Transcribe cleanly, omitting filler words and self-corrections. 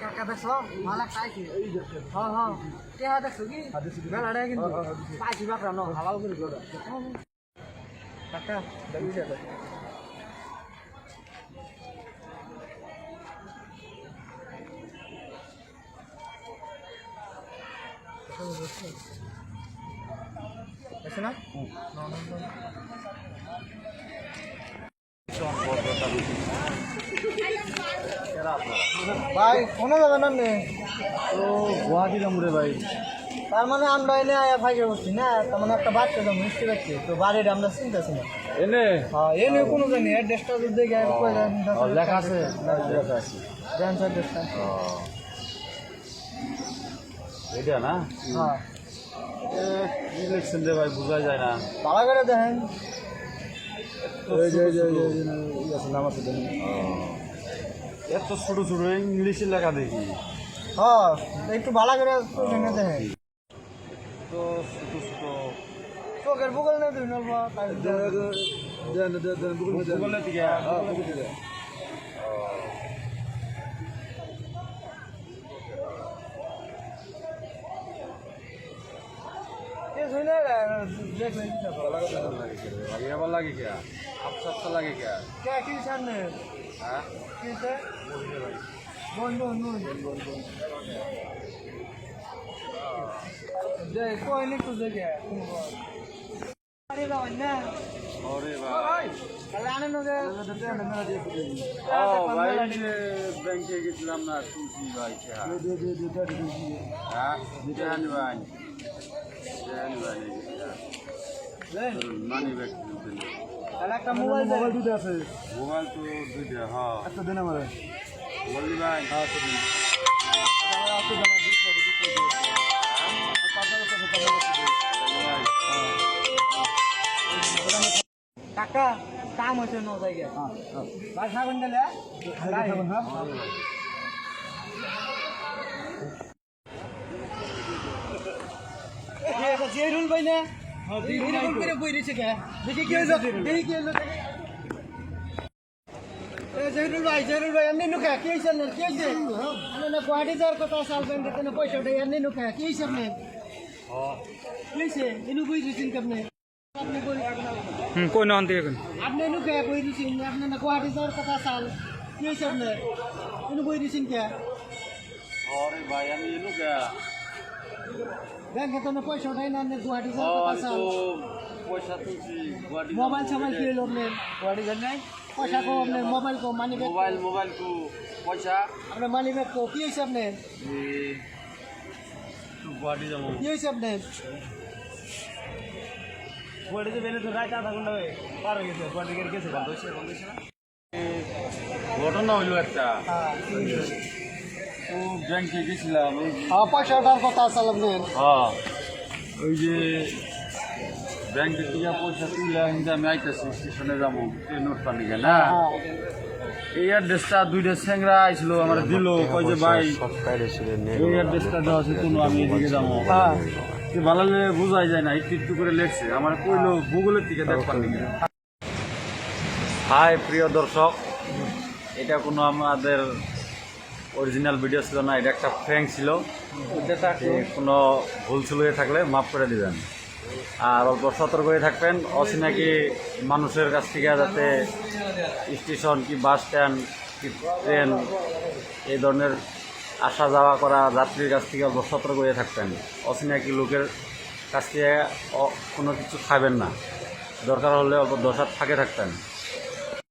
কাকা দেখছো মালা খাইছি হ্যাঁ হ্যাঁ কে হা দেখছো কি মেলাটা কিন্তু পাইছি বাকরা ন হালাল করে গড়া কাকা দেখি যাবে আছে না ভাই কোনো যাবে না তো গুয়াহাটি যাবো রে ভাই তার মানে আমরা এনে আয়া ভাইকে বসছি না তার মানে একটা বাচ্চা যাবো মিষ্টি বাচ্চা তো বাড়িটা আমরা চিনতেছি না এনে হ্যাঁ এনে কোনো জানি অ্যাড্রেসটা যদি দেখে লেখা আছে লেখা আছে জান অ্যাড্রেসটা এটা না হ্যাঁ কি লিখছেন রে ভাই বোঝা যায় না ভালো করে দেখেন নাম আছে এত ছোট ছোট ইংলিশে লেখা দেখি হ্যাঁ একটু ভালো করে দেখেন তো ছোট ছোট চোখের বুকল নেই তুই নলবা গুগলে থেকে আবার লাগে কে আফসা লাগে কে কি সামনে হ্যাঁ বন্ধু যে কই নি তো দেখে আরে বাবা না ওরে ভাই তাহলে আনে নগে ভাই ব্যাংকে গেছিলাম না শুনছি ভাই হ্যাঁ ভাই মানি ব্যাগ তাহলে একটা মোবাইল দুটো আছে মোবাইল তো দুইটা হ্যাঁ একটা দেন আমার বললি ভাই হ্যাঁ কাকা কাম হয়েছে ন জায়গায় ভাই খাবেন গেলে জেরুল ভাই না করে বই রয়েছে কে দেখি কি হলো দেখি কি হলো জেরুল ভাই এমনি নুখা কি হয়েছে কি হয়েছে না গুয়াহাটি যাওয়ার কথা সাল ব্যাংকে কেন পয়সা উঠে এমনি নুখা কি হয়েছে আপনি কি হয়েছে এনু বই দিয়েছেন কি আপনি কই না আনতে এখন আপনি নুখা বই দিয়েছেন আপনি না গুয়াহাটি যাওয়ার কথা সাল কি হয়েছে আপনি এনু বই দিয়েছেন কে আরে ভাই আমি এলো কে ব্যাংকে তো পয়সা উঠাই না আপনি গুয়াহাটি যাওয়ার কথা সাল পয়সা তুলছি মোবাইল সবাই কি হলো আপনি গুয়াহাটি যান নাই পয়সা কো আপনি মোবাইল কো মানি ব্যাগ মোবাইল কো পয়সা আপনার মানি ব্যাগ কো কি হয়েছে আপনি গুয়াহাটি যাবো কি হয়েছে আপনি গুয়াহাটি যাবে তো রাত আধা ঘন্টা পার হয়ে গেছে গুয়াহাটি গেছে বন্ধ হয়েছে না ঘটনা হইলো একটা ও ব্যাংকে গেছিলাম পয়সা ওঠার কথা আসল আপনার হ্যাঁ ওই যে ব্যাংকে থেকে পয়সা তুলে আমি আইতেছি স্টেশনে যাবো ট্রেনের পানি না এই অ্যাড্রেসটা দুইটা স্যাংরা আইছিল আমার দিল কয় যে ভাই এই অ্যাড্রেসটা দেওয়া আছে কোনো আমি এদিকে যাবো ভালো বোঝাই যায় না একটু একটু করে লেখছে আমার কইলো গুগলের থেকে দেখবার নাকি হাই প্রিয় দর্শক এটা কোনো আমাদের অরিজিনাল ভিডিও ছিল না এটা একটা ফ্র্যাঙ্ক ছিল কোনো ভুল ছিল হয়ে থাকলে মাফ করে দিবেন আর অল্প সতর্ক হয়ে থাকবেন অচিনাকি মানুষের কাছ থেকে যাতে স্টেশন কি বাস স্ট্যান্ড কি ট্রেন এই ধরনের আসা যাওয়া করা যাত্রীর কাছ থেকে অল্প সতর্ক হয়ে থাকবেন অচিনাকি লোকের কাছ থেকে কোনো কিছু খাবেন না দরকার হলে অল্প 10 হাত ফাঁকে থাকবেন